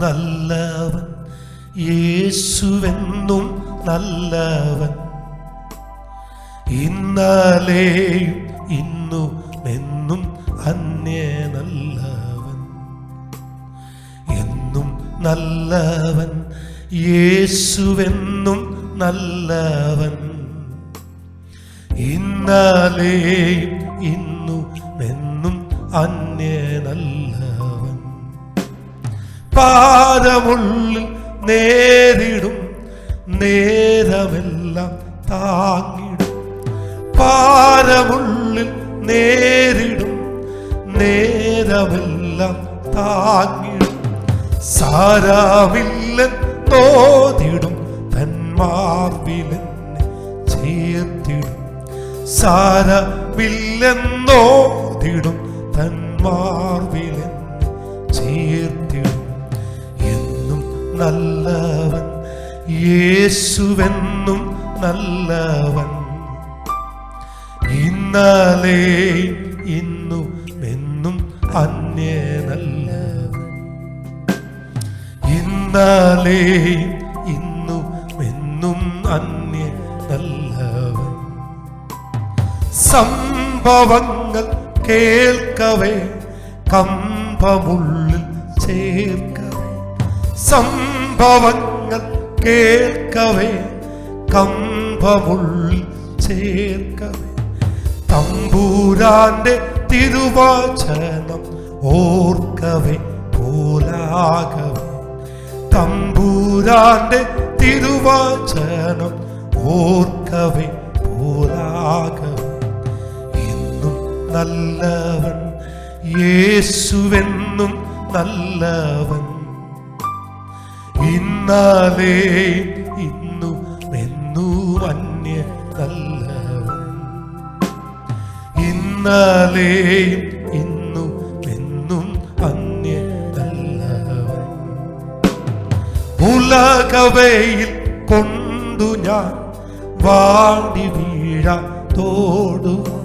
നല്ലവൻ, യേശുവെന്നും നല്ലവൻ. ഇന്നലെയും ഇന്നും എന്നും അന്യ നല്ലവൻ. എന്നും നല്ലവൻ, യേശുവെന്നും നല്ലവൻ. ഇന്നലെയും ഇന്നും എന്നും അന്യ നല്ലവൻ. പാദമുള്ളിൽ നേരിടും നേരമെല്ലാം താങ്ങിടും. പാദമുള്ളിൽ നേരിടും നേരമെല്ലാം താങ്ങിടും. സാരമില്ലെന്നോതിടും തന്മാർവിലെന്നെ ചേർത്തിടും. സാരമില്ലെന്നോതിടും തന്മാർവിലെന്നെ ചേർത്തിടും. എന്നും നല്ലവൻ, യേശുവെന്നും നല്ലവൻ. ഇന്നലെയും ഇന്നും എന്നും അന്യ നല്ലവൻ. ഇന്നലെയും ഇന്നും എന്നും അന്യ നല്ലവൻ. സംഭവങ്ങൾ കേൾക്കവേ കമ്പമുള്ളിൽ ചേർക്കവേ. സംഭവങ്ങൾ കേൾക്കവേ കമ്പമുള്ളിൽ ചേർക്കവേ. തമ്പുരാന്റെ തിരുവചനം ഓർക്കവേ പോലാകവേ. തമ്പുരാന്റെ തിരുവചനം ഓർക്കവേ പോലാകവേ. എന്നും നല്ലവൻ, യേശുവെന്നും നല്ലവൻ. ഇന്നലെയും ഇന്നും എന്നും അന്യ നല്ലവൻ. ഇന്നലെയും ഇന്നും എന്നും അന്യ നല്ലവൻ. ഉലകവയിൽ കൊണ്ടു ഞാൻ വാടി വീഴാത്തോടുവാൻ.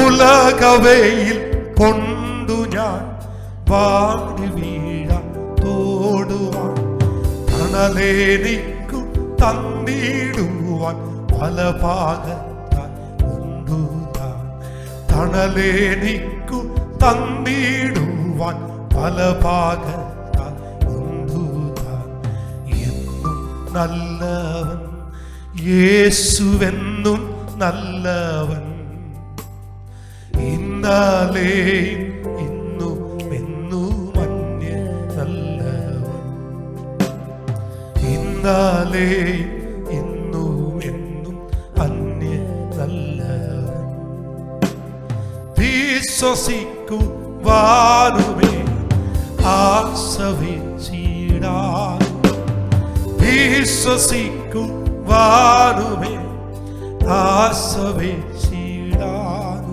ഉലകവയിൽ കൊണ്ടു ഞാൻ വാടി വീഴാത്തോടുവാൻ. തണലേനിക്കു തന്നിടുവാൻ പല ഭാഗത്താൽ കൊണ്ടു താൻ. തണലേനിക്കു തന്നിടുവാൻ പല ഭാഗത്താൽ കൊണ്ടു താൻ. എന്നും നല്ലവൻ, യേശുവെന്നും നല്ലവൻ. ഇന്നലെയും ഇന്നും എന്നും അന്യ നല്ലവൻ. ഇന്നലെയും ഇന്നും എന്നും അന്യ നല്ലവൻ. വിശ്വസിക്കുവാനുമേ ആശ വെച്ചിടാൻ. വിശ്വസിക്കുവാനുമേ ആശ വെച്ചിടാൻ.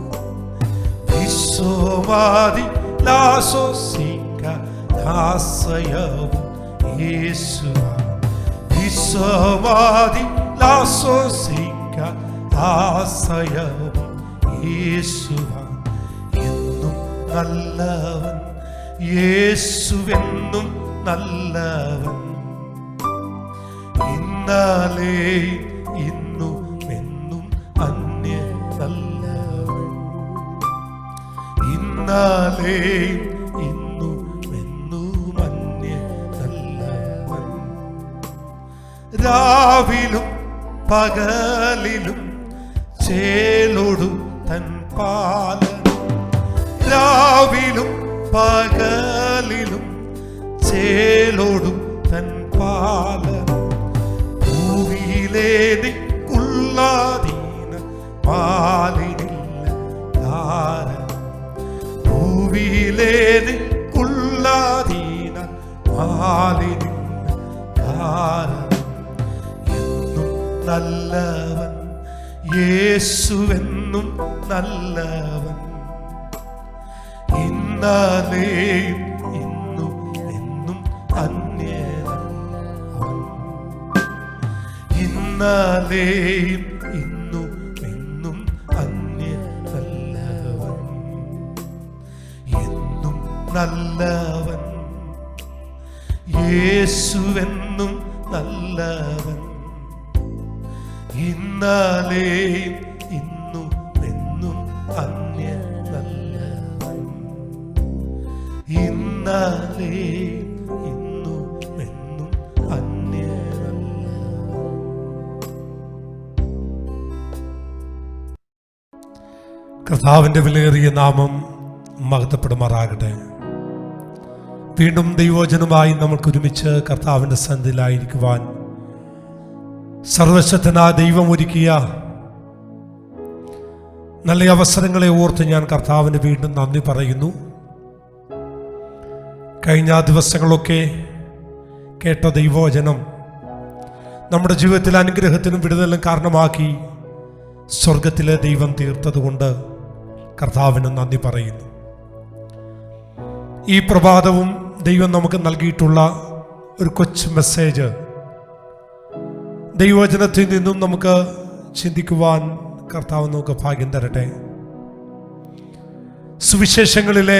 വിശ്വമാതി ലാശോസിക്ക ആശ്രയവും യേശുവാ. വിശ്വമാതി ലാശോസിക്ക ആശ്രയവും യേശുവാ. എന്നും നല്ലവൻ, യേശുവെന്നും നല്ലവൻ. ഇന്നലെയും ഇന്നും എന്നും അന്യ നല്ലവൻ. ഇന്നലെയും ഇന്നും എന്നും അന്യ നല്ലവൻ. രാവിലും പകലിലും ചേലോടു തൻ പാലനം. രാവിലും പകലിലും ചേലോടു തൻ പാലനം. ഭൂവിയിലേക്കുള്ളാധീന പാലിനില്ല കാരണം. ഭൂവിയിലേക്കുള്ളാധീന പാലിനില്ല കാരണം. എന്നും നല്ലവൻ, യേശുവെന്നും നല്ലവൻ. ഇന്നലെയും ഇന്നും എന്നും അന്യ നല്ലവൻ. ഇന്നലെയും ഇന്നും എന്നും അന്യ നല്ലവൻ. എന്നും നല്ലവൻ, യേശുവെന്നും നല്ലവൻ, ഇന്നലെയും ഇന്നും എന്നും അന്യ നല്ലവൻ, ഇന്നലെയും ഇന്നും എന്നും അന്യ നല്ലവൻ. കർത്താവിൻ്റെ വിലയേറിയ നാമം മഹത്വപ്പെടുമാറാകട്ടെ. വീണ്ടും ദൈവവചനമായി നമുക്ക് ഒരുമിച്ച് കർത്താവിൻ്റെ സന്നിധിയിലായിരിക്കുവാൻ സർവശക്തനായ ദൈവം ഒരുക്കിയ നല്ല അവസരങ്ങളെ ഓർത്ത് ഞാൻ കർത്താവിന് വീണ്ടും നന്ദി പറയുന്നു. കഴിഞ്ഞ ദിവസങ്ങളൊക്കെ കേട്ട ദൈവവചനം നമ്മുടെ ജീവിതത്തിൽ അനുഗ്രഹത്തിനും വിടുതലും കാരണമാക്കി സ്വർഗത്തിലെ ദൈവം തീർത്തതുകൊണ്ട് കർത്താവിന് നന്ദി പറയുന്നു. ഈ പ്രഭാതവും ദൈവം നമുക്ക് നൽകിയിട്ടുള്ള ഒരു കൊച്ചു മെസ്സേജ് ദൈവവചനത്തിൽ നിന്നും നമുക്ക് ചിന്തിക്കുവാൻ കർത്താവ് നമുക്ക് ഭാഗ്യം തരട്ടെ. സുവിശേഷങ്ങളിലെ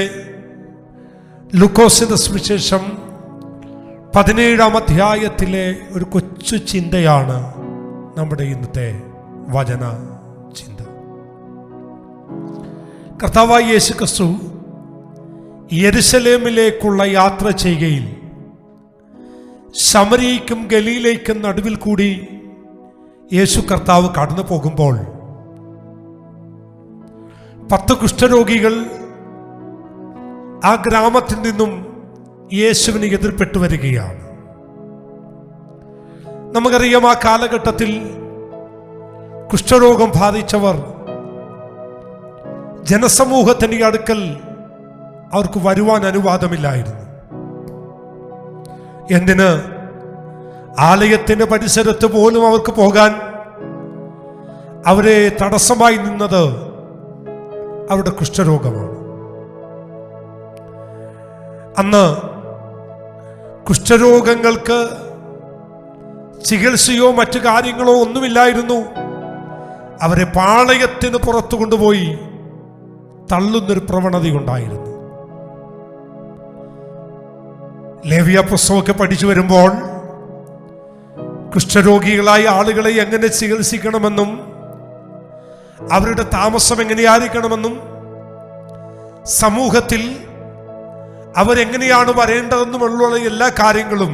ലൂക്കോസിന്റെ സുവിശേഷം 17-ാം അധ്യായത്തിലെ ഒരു കൊച്ചു ചിന്തയാണ് നമ്മുടെ ഇന്നത്തെ വചന ചിന്ത. കർത്താവായ യേശു ക്രിസ്തു യെരുശലേമിലേക്കുള്ള യാത്ര ചെയ്യുകയിൽ ശമര്യയ്ക്കും ഗലീലയ്ക്കും നടുവിൽ കൂടി യേശു കർത്താവ് കടന്നു പോകുമ്പോൾ 10 കുഷ്ഠരോഗികൾ ആ ഗ്രാമത്തിൽ നിന്നും യേശുവിന് എതിർപ്പെട്ടു വരികയാണ്. നമുക്കറിയാം, ആ കാലഘട്ടത്തിൽ കുഷ്ഠരോഗം ബാധിച്ചവർ ജനസമൂഹത്തിന്റെ അടുക്കൽ അവർക്ക് വരുവാൻ അനുവാദമില്ലായിരുന്നു. എന്തിന്? ആലയത്തിന്റെ പരിസരത്ത് പോലും അവർക്ക് പോകാൻ അവരെ തടസ്സമായി നിന്നത് അവരുടെ കുഷ്ഠരോഗമാണ്. അന്ന് കുഷ്ഠരോഗങ്ങൾക്ക് ചികിത്സയോ മറ്റു കാര്യങ്ങളോ ഒന്നുമില്ലായിരുന്നു. അവരെ പാളയത്തിന് പുറത്തു കൊണ്ടുപോയി തള്ളുന്നൊരു പ്രവണതയുണ്ടായിരുന്നു. ലേവ്യ പുസ്തകമൊക്കെ പഠിച്ചു വരുമ്പോൾ കുഷ്ഠരോഗികളായ ആളുകളെ എങ്ങനെ ചികിത്സിക്കണമെന്നും അവരുടെ താമസം എങ്ങനെയായിരിക്കണമെന്നും സമൂഹത്തിൽ അവരെങ്ങനെയാണ് വരേണ്ടതെന്നുമുള്ള എല്ലാ കാര്യങ്ങളും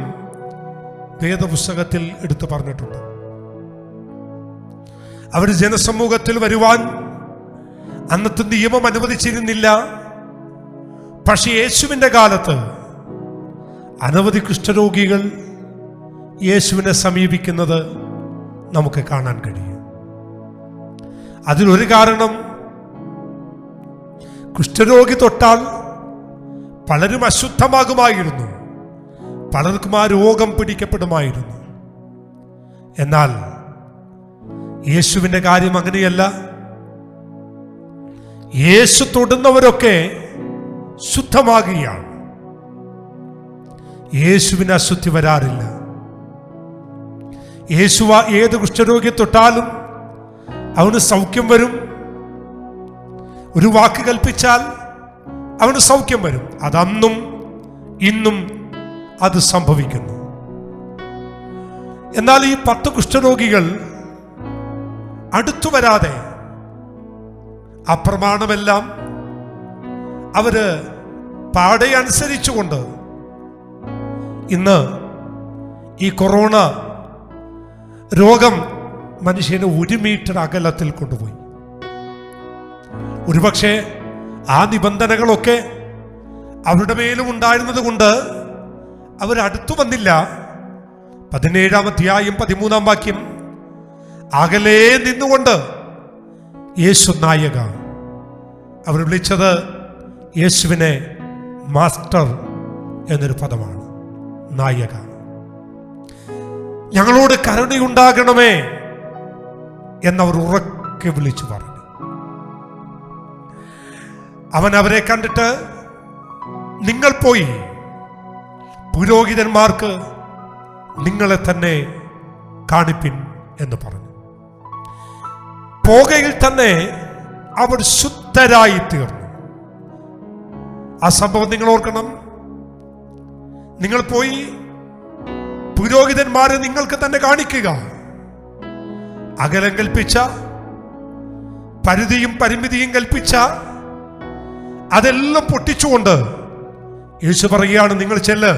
വേദപുസ്തകത്തിൽ എടുത്തു പറഞ്ഞിട്ടുണ്ട്. അവർ ജനസമൂഹത്തിൽ വരുവാൻ അന്നത്തെ നിയമം അനുവദിച്ചിരുന്നില്ല. പക്ഷേ യേശുവിൻ്റെ കാലത്ത് അനവധി കുഷ്ഠരോഗികൾ യേശുവിനെ സമീപിക്കുന്നത് നമുക്ക് കാണാൻ കഴിയും. അതിലൊരു കാരണം, കുഷ്ഠരോഗി തൊട്ടാൽ പലരും അശുദ്ധമാകുമായിരുന്നു, പലർക്കും ആ രോഗം പിടിക്കപ്പെടുമായിരുന്നു. എന്നാൽ യേശുവിൻ്റെ കാര്യം അങ്ങനെയല്ല. യേശു തൊടുന്നവരൊക്കെ ശുദ്ധമാകുകയാണ്. യേശുവിന് അശുദ്ധി വരാറില്ല. യേശുവ ഏത് കുഷ്ഠരോഗി തൊട്ടാലും അവന് സൗഖ്യം വരും. ഒരു വാക്ക് കൽപ്പിച്ചാൽ അവന് സൗഖ്യം വരും. അതന്നും ഇന്നും അത് സംഭവിക്കുന്നു. എന്നാൽ ഈ 10 കുഷ്ഠരോഗികൾ അടുത്തു വരാതെ അപ്രമാണമെല്ലാം അവര് പാടെ അനുസരിച്ചുകൊണ്ട് ഇന്ന് ഈ കൊറോണ രോഗം മനുഷ്യനെ 1 മീറ്റർ അകലത്തിൽ കൊണ്ടുപോയി. ഒരുപക്ഷെ ആ നിബന്ധനകളൊക്കെ അവരുടെ മേലും ഉണ്ടായിരുന്നത് കൊണ്ട് അവരടുത്തു വന്നില്ല. 17-ാം അധ്യായം 13-ാം വാക്യം, അകലെ നിന്നുകൊണ്ട് യേശു നായക. അവർ വിളിച്ചത് യേശുവിനെ മാസ്റ്റർ എന്നൊരു പദമാണ്. നായക, ഞങ്ങളോട് കരുണയുണ്ടാകണമേ എന്നവർ ഉറക്കെ വിളിച്ചു പറഞ്ഞു. അവൻ അവരെ കണ്ടിട്ട്, നിങ്ങൾ പോയി പുരോഹിതന്മാർക്ക് നിങ്ങളെ തന്നെ കാണിപ്പിൻ എന്ന് പറഞ്ഞു. പോകയിൽ തന്നെ അവർ ശുദ്ധരായി തീർന്നു. ആ സംഭവം നിങ്ങൾ ഓർക്കണം. നിങ്ങൾ പോയി പുരോഹിതന്മാരെ നിങ്ങൾക്ക് തന്നെ കാണിക്കുക. അകലം കൽപ്പിച്ച, പരിധിയും പരിമിതിയും കൽപ്പിച്ച അതെല്ലാം പൊട്ടിച്ചുകൊണ്ട് യേശു പറയുകയാണ്, നിങ്ങൾ ചെല്ല്.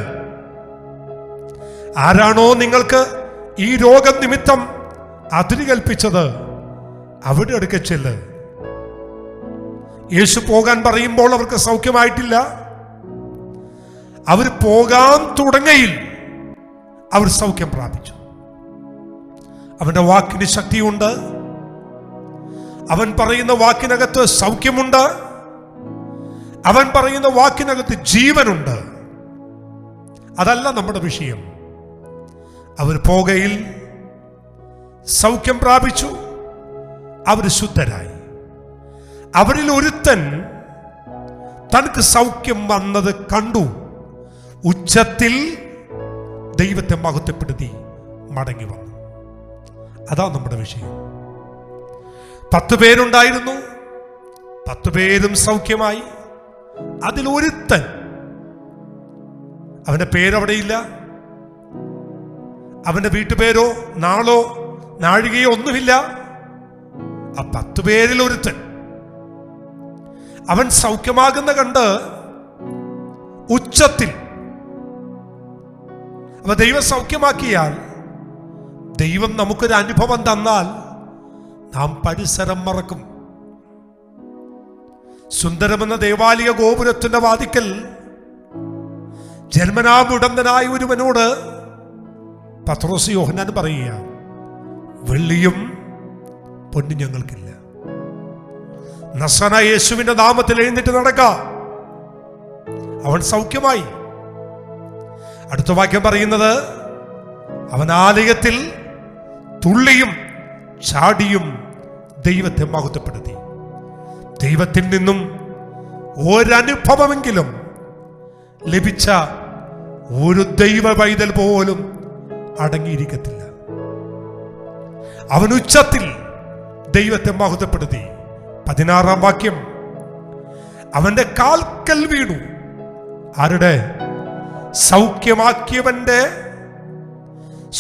ആരാണോ നിങ്ങൾക്ക് ഈ രോഗം നിമിത്തം അതിര് കൽപ്പിച്ചത് അവിടെ അടുക്ക ചെല്ല്. യേശു പോകാൻ പറയുമ്പോൾ അവർക്ക് സൗഖ്യമായിട്ടില്ല. അവർ പോകാൻ തുടങ്ങയിൽ അവർ സൗഖ്യം പ്രാപിച്ചു. അവന്റെ വാക്കിന് ശക്തിയുണ്ട്. അവൻ പറയുന്ന വാക്കിനകത്ത് സൗഖ്യമുണ്ട്. അവൻ പറയുന്ന വാക്കിനകത്ത് ജീവനുണ്ട്. അതല്ല നമ്മുടെ വിഷയം. അവർ പോകയിൽ സൗഖ്യം പ്രാപിച്ചു. അവർ ശുദ്ധരായി. അവരിൽ ഒരുത്തൻ തനിക്ക് സൗഖ്യം വന്നത് കണ്ടു ഉച്ചത്തിൽ ദൈവത്തെ മഹത്വപ്പെടുത്തി മടങ്ങി വന്നു. അതാ നമ്മുടെ വിഷയം. 10 പേരുണ്ടായിരുന്നു. 10 പേരും സൗഖ്യമായി. അതിലൊരുത്തൻ, അവന്റെ പേരവിടെയില്ല, അവന്റെ വീട്ടുപേരോ നാളോ നാഴികയോ ഒന്നുമില്ല. ആ 10 പേരിൽ ഒരുത്തൻ അവൻ സൗഖ്യമാകുന്ന കണ്ട് ഉച്ചത്തിൽ. അപ്പൊ ദൈവം സൗഖ്യമാക്കിയാൽ, ദൈവം നമുക്കൊരു അനുഭവം തന്നാൽ നാം പരിസരം മറക്കും. സുന്ദരമെന്ന ദേവാലയ ഗോപുരത്തിന്റെ വാതിക്കൽ ജന്മനാ മുടന്തനായ ഒരുവനോട് പത്രോസ് യോഹന്നാൻ പറയുക, വെള്ളിയും പൊന്നും ഞങ്ങൾക്കില്ല. നസറേനായ യേശുവിന്റെ നാമത്തിൽ എഴുന്നേറ്റ് നടക്ക. അവൻ സൗഖ്യമായി. അടുത്ത വാക്യം പറയുന്നത്, അവൻ ആലയത്തിൽ തുള്ളിയും ചാടിയും ദൈവത്തെ മഹത്വപ്പെടുത്തി. ദൈവത്തിൽ നിന്നും ഒരനുഭവമെങ്കിലും ലഭിച്ച ഒരു ദൈവ പൈതൽ പോലും അടങ്ങിയിരിക്കത്തില്ല. അവൻ ഉച്ചത്തിൽ ദൈവത്തെ മഹത്വപ്പെടുത്തി. 16-ാം വാക്യം, അവന്റെ കാൽക്കൽ വീണു. ആരുടെ? സൗഖ്യമാക്കിയവന്റെ,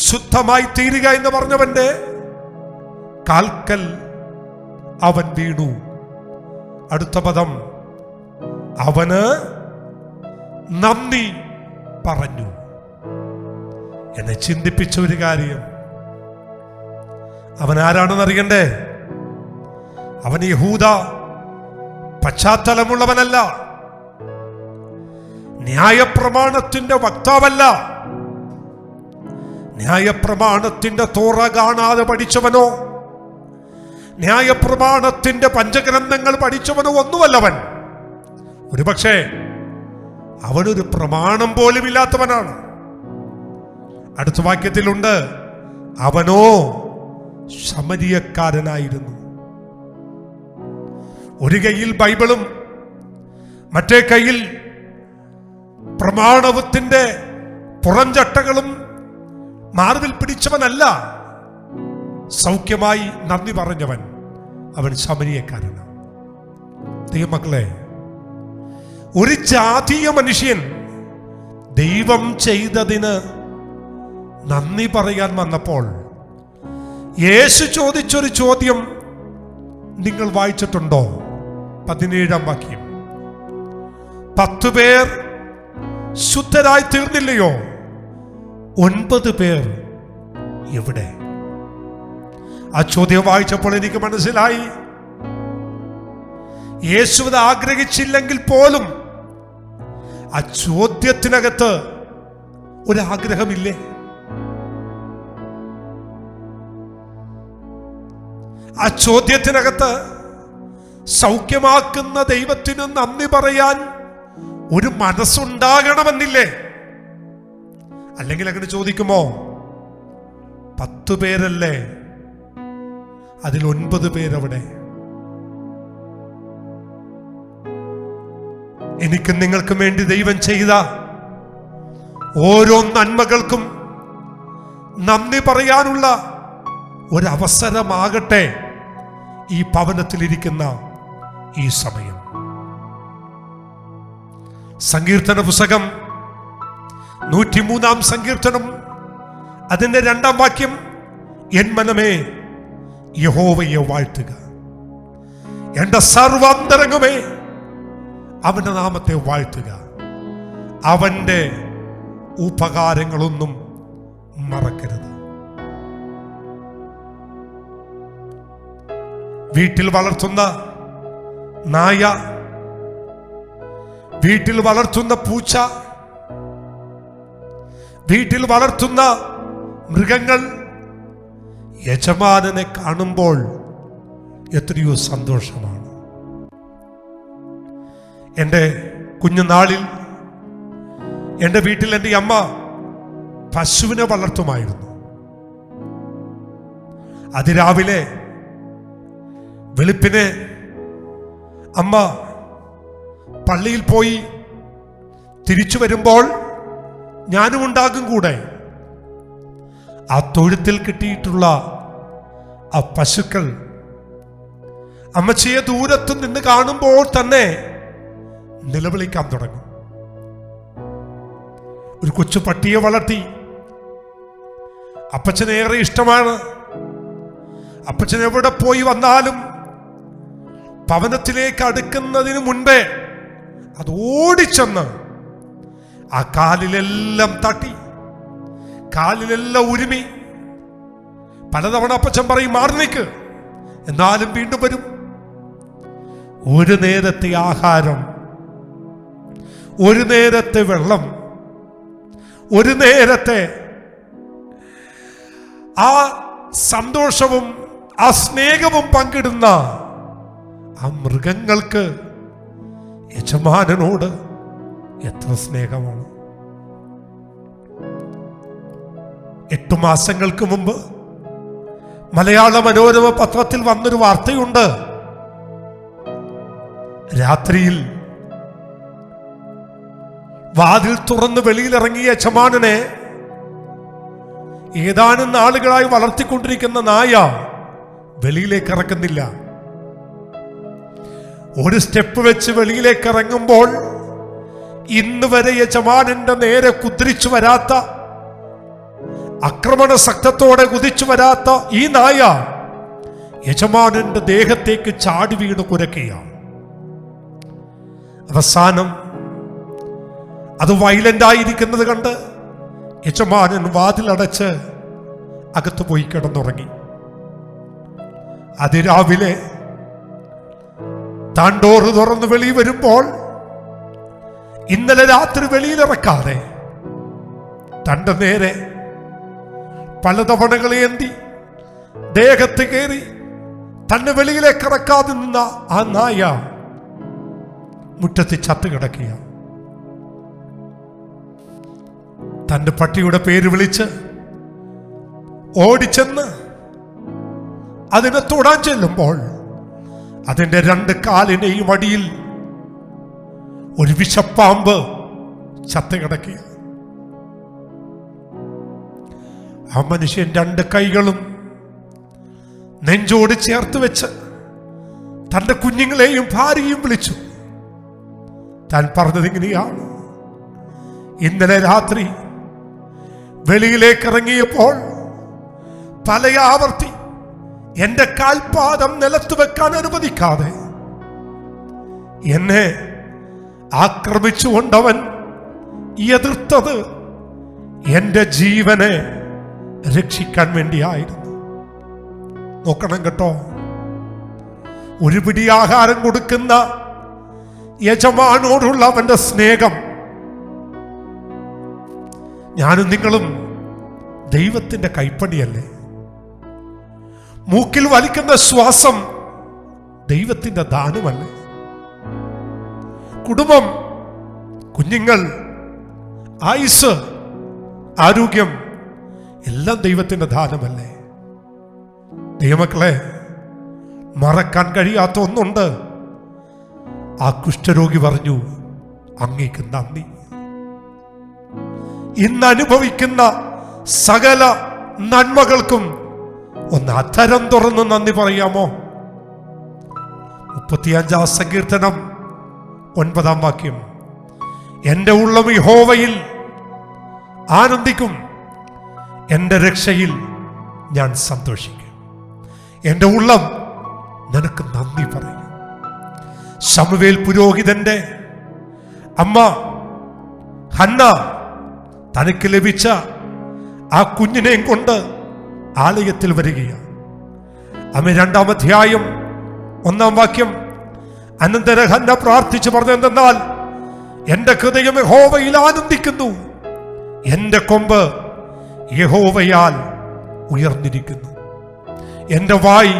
ശുദ്ധമായി തീരുക എന്ന് പറഞ്ഞവന്റെ കാൽക്കൽ അവൻ വീണു. അടുത്ത പദം, അവന് നന്ദി പറഞ്ഞു. എന്നെ ചിന്തിപ്പിച്ച ഒരു കാര്യം, അവൻ ആരാണെന്ന് അറിയണ്ടേ? അവൻ യഹൂദ പശ്ചാത്തലമുള്ളവനല്ല, ന്യായപ്രമാണത്തിന്റെ വക്താവല്ല, ന്യായപ്രമാണത്തിന്റെ തോറ കാണാതെ പഠിച്ചവനോ ന്യായപ്രമാണത്തിന്റെ പഞ്ചഗ്രന്ഥങ്ങൾ പഠിച്ചവനോ ഒന്നുമല്ലവൻ. ഒരുപക്ഷെ അവനൊരു പ്രമാണം പോലും ഇല്ലാത്തവനാണ്. അടുത്ത വാക്യത്തിലുണ്ട്, അവനോ ശമരിയക്കാരനായിരുന്നു. ഒരു കൈയിൽ ബൈബിളും മറ്റേ കൈയിൽ പ്രമാണവത്തിന്റെ പുറംചട്ടകളും മാർവിൽ പിടിച്ചവനല്ല. സൗഖ്യമായി നന്ദി പറഞ്ഞവൻ, അവൻ ശമരിയക്കാരനാണ്. ദൈവമക്കളെ, ഒരു ജാതീയ മനുഷ്യൻ ദൈവം ചെയ്തതിന് നന്ദി പറയാൻ വന്നപ്പോൾ യേശു ചോദിച്ചൊരു ചോദ്യം നിങ്ങൾ വായിച്ചിട്ടുണ്ടോ? 17-ാം വാക്യം, 10 പേർ ശുദ്ധരായി തീർന്നില്ലയോ? 9 പേർ എവിടെ? ആ ചോദ്യം വായിച്ചപ്പോൾ എനിക്ക് മനസ്സിലായി, യേശു അത് ആഗ്രഹിച്ചില്ലെങ്കിൽ പോലും ആ ചോദ്യത്തിനകത്ത് ഒരാഗ്രഹമില്ലേ? ആ ചോദ്യത്തിനകത്ത് സൗഖ്യമാക്കുന്ന ദൈവത്തിന് നന്ദി പറയാൻ ഒരു മനസ്സുണ്ടാകണമെന്നില്ലേ? അല്ലെങ്കിൽ അങ്ങനെ ചോദിക്കുമോ? 10 പേരല്ലേ, അതിൽ 9 പേരവിടെ. എനിക്കും നിങ്ങൾക്കും വേണ്ടി ദൈവം ചെയ്ത ഓരോ നന്മകൾക്കും നന്ദി പറയാനുള്ള ഒരവസരമാകട്ടെ ഈ ഭവനത്തിലിരിക്കുന്ന ഈ സമയം. സങ്കീർത്തന പുസ്തകം 103-ാം സങ്കീർത്തനം അതിന്റെ 2-ാം വാക്യം, എൻ മനമേ യഹോവയെ വാഴ്ത്തുക, എന്റെ സർവാന്തരംഗമേ അവന്റെ നാമത്തെ വാഴ്ത്തുക, അവന്റെ ഉപകാരങ്ങളൊന്നും മറക്കരുത്. വീട്ടിൽ വളർത്തുന്ന നായ, വീട്ടിൽ വളർത്തുന്ന പൂച്ച, വീട്ടിൽ വളർത്തുന്ന മൃഗങ്ങൾ യജമാനനെ കാണുമ്പോൾ എത്രയോ സന്തോഷമാണ്. എൻ്റെ കുഞ്ഞുനാളിൽ എൻ്റെ വീട്ടിൽ എൻ്റെ അമ്മ പശുവിനെ വളർത്തുമായിരുന്നു. അതിരാവിലെ വെളുപ്പിന് അമ്മ പള്ളിയിൽ പോയി തിരിച്ചു വരുമ്പോൾ ഞാനും ഉണ്ടാകും കൂടെ. ആ തൊഴുത്തിൽ കിട്ടിയിട്ടുള്ള ആ പശുക്കൾ അമ്മച്ചിയെ ദൂരത്ത് നിന്ന് കാണുമ്പോൾ തന്നെ നിലവിളിക്കാൻ തുടങ്ങും. ഒരു കൊച്ചു പട്ടിയെ വളർത്തി. അപ്പച്ചനേറെ ഇഷ്ടമാണ്. അപ്പച്ചൻ എവിടെ പോയി വന്നാലും ഭവനത്തിലേക്ക് അടുക്കുന്നതിന് മുൻപേ അത് ഓടിച്ചെന്ന് ആ കാലിലെല്ലാം തട്ടി, കാലിലെല്ലാം ഉരുമി. പലതവണ അപ്പച്ചൻ പറയും മാറി നിൽക്ക്, എന്നാലും വീണ്ടും വരും. ഒരു നേരത്തെ ആഹാരം, ഒരു നേരത്തെ വെള്ളം, ഒരു നേരത്തെ ആ സന്തോഷവും ആ സ്നേഹവും പങ്കിടുന്ന ആ മൃഗങ്ങൾക്ക് യജമാനനോട് എത്ര സ്നേഹമാണ്. 8 മാസങ്ങൾക്ക് മുമ്പ് മലയാള മനോരമ പത്രത്തിൽ വന്നൊരു വാർത്തയുണ്ട്. രാത്രിയിൽ വാതിൽ തുറന്ന് വെളിയിലിറങ്ങിയ യജമാനനെ ഏതാനും നാളുകളായി വളർത്തിക്കൊണ്ടിരിക്കുന്ന നായ വെളിയിലേക്ക് ഇറക്കുന്നില്ല. ഒരു സ്റ്റെപ്പ് വെച്ച് വെളിയിലേക്ക് ഇറങ്ങുമ്പോൾ ഇന്ന് വരെ യജമാനന്റെ നേരെ കുതിരിച്ചു വരാത്ത, ആക്രമണ ശക്തത്തോടെ കുതിച്ചു വരാത്ത ഈ നായ യജമാനന്റെ ദേഹത്തേക്ക് ചാടി വീണ് കുരക്കുകയാണ്. അവസാനം അത് വയലന്റ് ആയിരിക്കുന്നത് കണ്ട് യജമാനൻ വാതിലടച്ച് അകത്ത് പോയി കിടന്നുറങ്ങി. അതിരാവിലെ താൻ ഡോറ് തുറന്ന് വെളിയിൽ വരുമ്പോൾ ഇന്നലെ രാത്രി വെളിയിലിറക്കാതെ തന്റെ നേരെ പലതവണകളേന്തി ദേഹത്ത് കയറി തന്നെ വെളിയിലേക്ക് ഇറക്കാതെ നിന്ന ആ നായ മുറ്റത്ത് ചത്തു കിടക്കുക. തന്റെ പട്ടിയുടെ പേര് വിളിച്ച് ഓടിച്ചെന്ന് അതിനെ തൊടാൻ ചെല്ലുമ്പോൾ അതിന്റെ 2 കാലിനെയും അടിയിൽ ഒരു വിഷപ്പാമ്പ് ചത്തു കിടക്കുക. ആ മനുഷ്യൻ 2 കൈകളും നെഞ്ചോട് ചേർത്ത് വെച്ച് തന്റെ കുഞ്ഞുങ്ങളെയും ഭാര്യയും വിളിച്ചു. താൻ പറഞ്ഞത് ഇങ്ങനെയാണ്: ഇന്നലെ രാത്രി വെളിയിലേക്ക് ഇറങ്ങിയപ്പോൾ പലയാവർത്തി എന്റെ കാൽപാദം നിലത്ത് വെക്കാൻ അനുവദിക്കാതെ എന്നെ ആക്രമിച്ചുകൊണ്ടവൻ എതിർത്തത് എന്റെ ജീവനെ രക്ഷിക്കാൻ വേണ്ടിയായിരുന്നു. നോക്കണം കേട്ടോ, ഒരു പിടി ആഹാരം കൊടുക്കുന്ന യജമാനോടുള്ള അവന്റെ സ്നേഹം. ഞാനും നിങ്ങളും ദൈവത്തിന്റെ കൈപ്പണിയല്ലേ? മൂക്കിൽ വലിക്കുന്ന ശ്വാസം ദൈവത്തിന്റെ ദാനമല്ലേ? കുടുംബം, കുഞ്ഞുങ്ങൾ, ആയുസ്, ആരോഗ്യം എല്ലാം ദൈവത്തിന്റെ ദാനമല്ലേ? ദൈവമക്കളെ, മറക്കാൻ കഴിയാത്ത ഒന്നുണ്ട്. ആ കുഷ്ഠരോഗി പറഞ്ഞു, അങ്ങേക്ക് നന്ദി. ഇന്ന് അനുഭവിക്കുന്ന സകല നന്മകൾക്കും ഒന്ന് അധരം തുറന്ന് നന്ദി പറയാമോ? 35-ാം സങ്കീർത്തനം 9-ാം വാക്യം, എന്റെ ഉള്ളം യഹോവയിൽ ആനന്ദിക്കും, എൻ്റെ രക്ഷയിൽ ഞാൻ സന്തോഷിക്കും. എൻ്റെ ഉള്ളം നിനക്ക് നന്ദി പറയും. ശമൂവേൽ പുരോഹിതന്റെ അമ്മ ഹന്ന തനിക്ക് ലഭിച്ച ആ കുഞ്ഞിനെയും കൊണ്ട് ആലയത്തിൽ വരികയാണ്. അമ്മ 2-ാം അധ്യായം 1-ാം വാക്യം. അനന്തര ഹന്ന പ്രാർത്ഥിച്ചു പറഞ്ഞെന്തെന്നാൽ, എൻ്റെ ഹൃദയം യഹോവയിൽ ആനന്ദിക്കുന്നു, എൻ്റെ കൊമ്പ് യഹോവയാൽ ഉയർന്നിരിക്കുന്നു. എൻ്റെ വായ്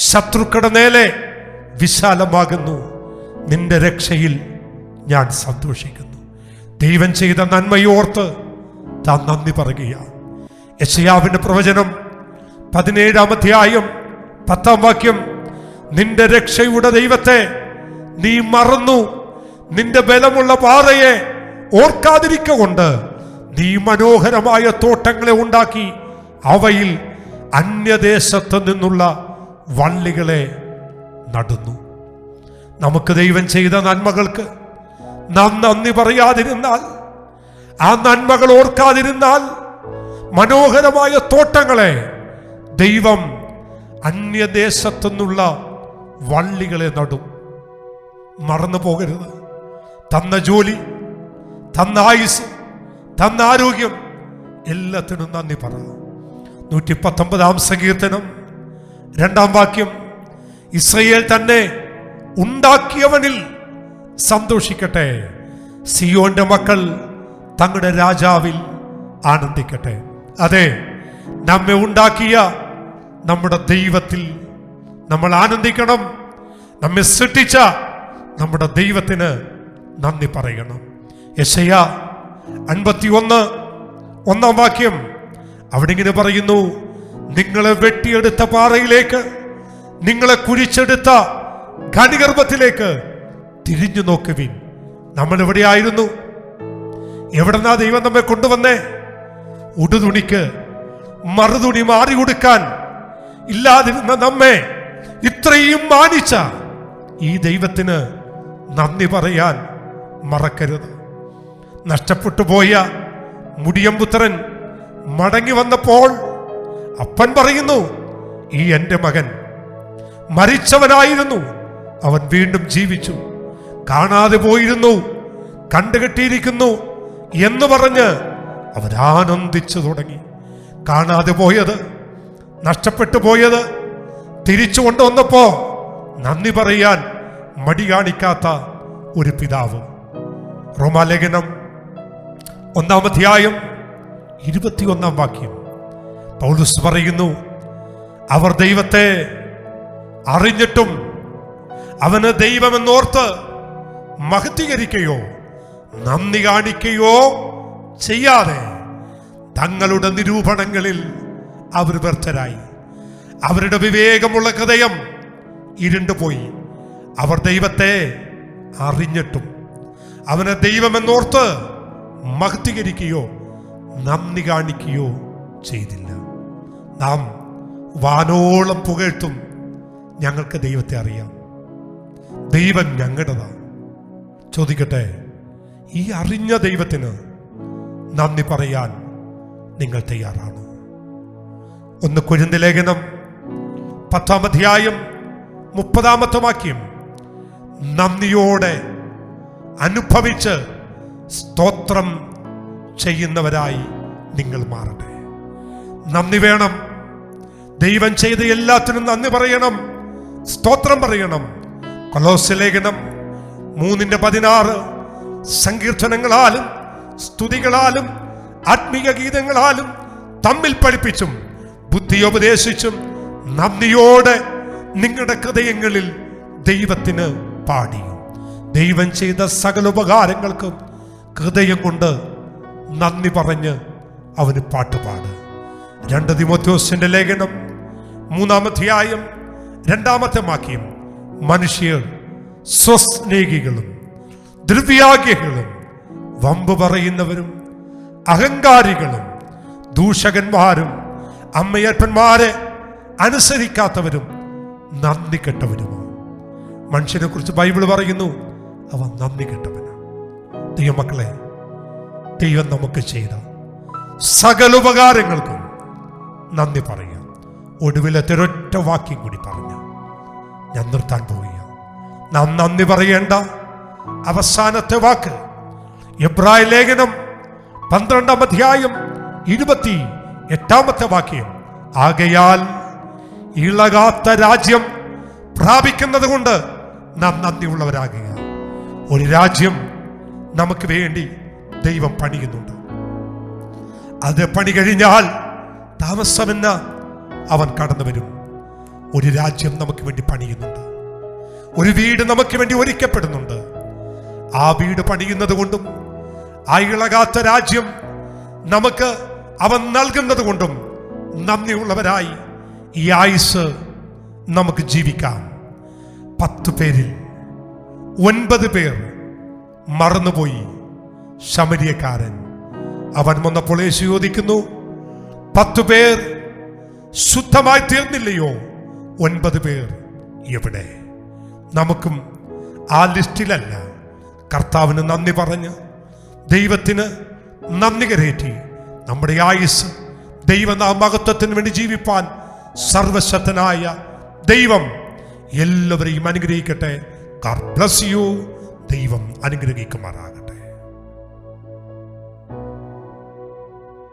ശത്രുക്കളുടെ നേരെ വിശാലമാകുന്നു, നിന്റെ രക്ഷയിൽ ഞാൻ സന്തോഷിക്കുന്നു. ദൈവം ചെയ്ത നന്മയോർത്ത് താൻ നന്ദി പറയുകയാണ്. യെശയ്യാവിന്റെ പ്രവചനം 17-ാം അധ്യായം 10-ാം വാക്യം. നിന്റെ രക്ഷയുടെ ദൈവത്തെ നീ മറന്നു, നിന്റെ ബലമുള്ള പാറയെ ഓർക്കാതിരിക്കൊണ്ട് നീ മനോഹരമായ തോട്ടങ്ങളെ ഉണ്ടാക്കി അവയിൽ അന്യദേശത്ത് നിന്നുള്ള വള്ളികളെ നടുന്നു. നമുക്ക് ദൈവം ചെയ്ത നന്മകൾക്ക് നാം നന്ദി പറയാതിരുന്നാൽ, ആ നന്മകൾ ഓർക്കാതിരുന്നാൽ, മനോഹരമായ തോട്ടങ്ങളെ ദൈവം അന്യദേശത്തു നിന്നുള്ള വള്ളികളെ നടും. മറന്നു പോകരുത്. തന്ന ജോലി, തന്ന ആയുസ്, തന്ന ആരോഗ്യം, എല്ലാത്തിനും നന്ദി പറ. 119-ാം സങ്കീർത്തനം 2-ാം വാക്യം. ഇസ്രായേൽ തന്നെ ഉണ്ടാക്കിയവനിൽ സന്തോഷിക്കട്ടെ, സിയോന്റെ മക്കൾ തങ്ങളുടെ രാജാവിൽ ആനന്ദിക്കട്ടെ. അതെ, നമ്മെ ഉണ്ടാക്കിയ നമ്മുടെ ദൈവത്തിൽ നമ്മൾ ആനന്ദിക്കണം. നമ്മെ സൃഷ്ടിച്ച നമ്മുടെ ദൈവത്തിന് നന്ദി പറയണം. യെശയ്യാ 51-1-ാം വാക്യം. അവിടെ ഇങ്ങനെ പറയുന്നു, നിങ്ങളെ വെട്ടിയെടുത്ത പാറയിലേക്ക്, നിങ്ങളെ കുഴിച്ചെടുത്ത ഖനിഗർഭത്തിലേക്ക് തിരിഞ്ഞു നോക്കുവിൻ. നമ്മൾ എവിടെയായിരുന്നു? എവിടെന്നാ ദൈവം നമ്മെ കൊണ്ടുവന്നേ? ഉടുതുണിക്ക് മറുതുണി മാറി കൊടുക്കാൻ ഇല്ലാതിരുന്ന നമ്മെ ഇത്രയും മാനിച്ച ഈ ദൈവത്തിന് നന്ദി പറയാൻ മറക്കരുത്. നഷ്ടപ്പെട്ടു പോയ മുടിയമ്പുത്രൻ മടങ്ങി വന്നപ്പോൾ അപ്പൻ പറയുന്നു, ഈ എൻ്റെ മകൻ മരിച്ചവനായിരുന്നു, അവൻ വീണ്ടും ജീവിച്ചു, കാണാതെ പോയിരുന്നു, കണ്ടുകെട്ടിയിരിക്കുന്നു എന്ന് പറഞ്ഞ് അവൻ ആനന്ദിച്ചു തുടങ്ങി. കാണാതെ പോയത്, നഷ്ടപ്പെട്ടു പോയത് തിരിച്ചു കൊണ്ടുവന്നപ്പോ നന്ദി പറയാൻ മടി കാണിക്കാത്ത ഒരു പിതാവ്. റോമാലേഖനം 1-ാം അധ്യായം 21-ാം വാക്യം. പൗലോസ് പറയുന്നു, അവർ ദൈവത്തെ അറിഞ്ഞിട്ടും അവന് ദൈവമെന്നോർത്ത് മഹത്വീകരിക്കുകയോ നന്ദി കാണിക്കുകയോ ചെയ്യാതെ തങ്ങളുടെ നിരൂപണങ്ങളിൽ അവർ വ്യർത്ഥരായി. അവരുടെ വിവേകമുള്ള ഹൃദയം ഇരുണ്ടുപോയി. അവർ ദൈവത്തെ അറിഞ്ഞിട്ടും അവനെ ദൈവമെന്നോർത്ത് മഹത്വീകരിക്കുകയോ നന്ദി കാണിക്കുകയോ ചെയ്തില്ല. നാം വാനോളം പുകഴ്ത്തും, ഞങ്ങൾക്ക് ദൈവത്തെ അറിയാം, ദൈവം ഞങ്ങളുടേതാണ്. ചോദിക്കട്ടെ, ഈ അറിഞ്ഞ ദൈവത്തിന് നന്ദി പറയാൻ നിങ്ങൾ തയ്യാറാണോ? 1 കൊരിന്ത്യർ ലേഖനം 10-ാം അധ്യായം 30-ാമത്തെ വാക്യം. നന്ദിയോടെ അനുഭവിച്ച് സ്തോത്രം ചെയ്യുന്നവരായി നിങ്ങൾ മാറട്ടെ. നന്ദി വേണം. ദൈവം ചെയ്ത എല്ലാത്തിനും നന്ദി പറയണം, സ്തോത്രം പറയണം. കൊലോസ്യ ലേഖനം 3:16 സങ്കീർത്തനങ്ങളാലും സ്തുതികളാലും ആത്മീയ ഗീതങ്ങളാലും തമ്മിൽ പഠിപ്പിച്ചും ബുദ്ധിയോപദേശിച്ചും നന്ദിയോടെ നിങ്ങളുടെ ഹൃദയങ്ങളിൽ ദൈവത്തിന് പാടിയും. ദൈവം ചെയ്ത സകല ഉപകാരങ്ങൾക്കും ഹൃദയം കൊണ്ട് നന്ദി പറഞ്ഞ് അവന് പാട്ടുപാട്. 2 തിമോഥെയോസിന്റെ ലേഖനം 3-ാം അധ്യായം 2-ാമത്തെ വാക്യം. മനുഷ്യർ സ്വസ്നേഹികളും ദ്രവ്യാഗ്രഹികളും വമ്പ് പറയുന്നവരും അഹങ്കാരികളും ദൂഷകന്മാരും അമ്മയപ്പന്മാരെ അനുസരിക്കാത്തവരും നന്ദി കെട്ടവരുമാണ്. മനുഷ്യനെ കുറിച്ച് ബൈബിൾ പറയുന്നു, അവൻ നന്ദി കെട്ടവനാണ്. ദൈവമക്കളെ, ദൈവം നമുക്ക് ചെയ്ത സകല ഉപകാരങ്ങൾക്കും നന്ദി പറയാം. ഒടുവിലത്തെ ഒരൊറ്റ വാക്യം കൂടി പറഞ്ഞ് ഞാൻ നിർത്താൻ പോവുക. നാം നന്ദി പറയേണ്ട അവസാനത്തെ വാക്ക് എബ്രായ ലേഖനം 12-ാം അധ്യായം 28-ാമത്തെ വാക്യം. ആകയാൽ ഇളകാത്ത രാജ്യം പ്രാപിക്കുന്നത് കൊണ്ട് നാം നന്ദിയുള്ളവരാകുക. ഒരു രാജ്യം നമുക്ക് വേണ്ടി ദൈവം പണിയുന്നുണ്ട്. അത് പണി കഴിഞ്ഞാൽ താമസമെന്ന അവൻ കടന്നു വരും. ഒരു രാജ്യം നമുക്ക് വേണ്ടി പണിയുന്നുണ്ട്. ഒരു വീട് നമുക്ക് വേണ്ടി ഒരുക്കപ്പെടുന്നുണ്ട്. ആ വീട് പണിയുന്നത് കൊണ്ടും ആ ഇളകാത്ത രാജ്യം നമുക്ക് അവൻ നൽകുന്നത് കൊണ്ടും നന്ദിയുള്ളവരായി ഈ ആയുസ് നമുക്ക് ജീവിക്കാം. 10 പേരിൽ 9 പേർ മറന്നുപോയി. ശമരിയക്കാരൻ അവൻ വന്നപ്പോൾ യേശു ചോദിക്കുന്നു, 10 പേർ ശുദ്ധമായി തീർന്നില്ലയോ? 9 പേർ എവിടെ? നമുക്കും ആ ലിസ്റ്റിലല്ല. കർത്താവിന് നന്ദി പറഞ്ഞ് ദൈവത്തിന് നന്ദി കരേറ്റി നമ്മുടെ ആയുസ് ദൈവനാമഹത്വത്തിന് വേണ്ടി ജീവിപ്പാൻ സർവശക്തനായ ദൈവം എല്ലാവരെയും അനുഗ്രഹിക്കട്ടെ. God bless you. ദൈവം അനുഗ്രഹിക്കുമാറാകട്ടെ.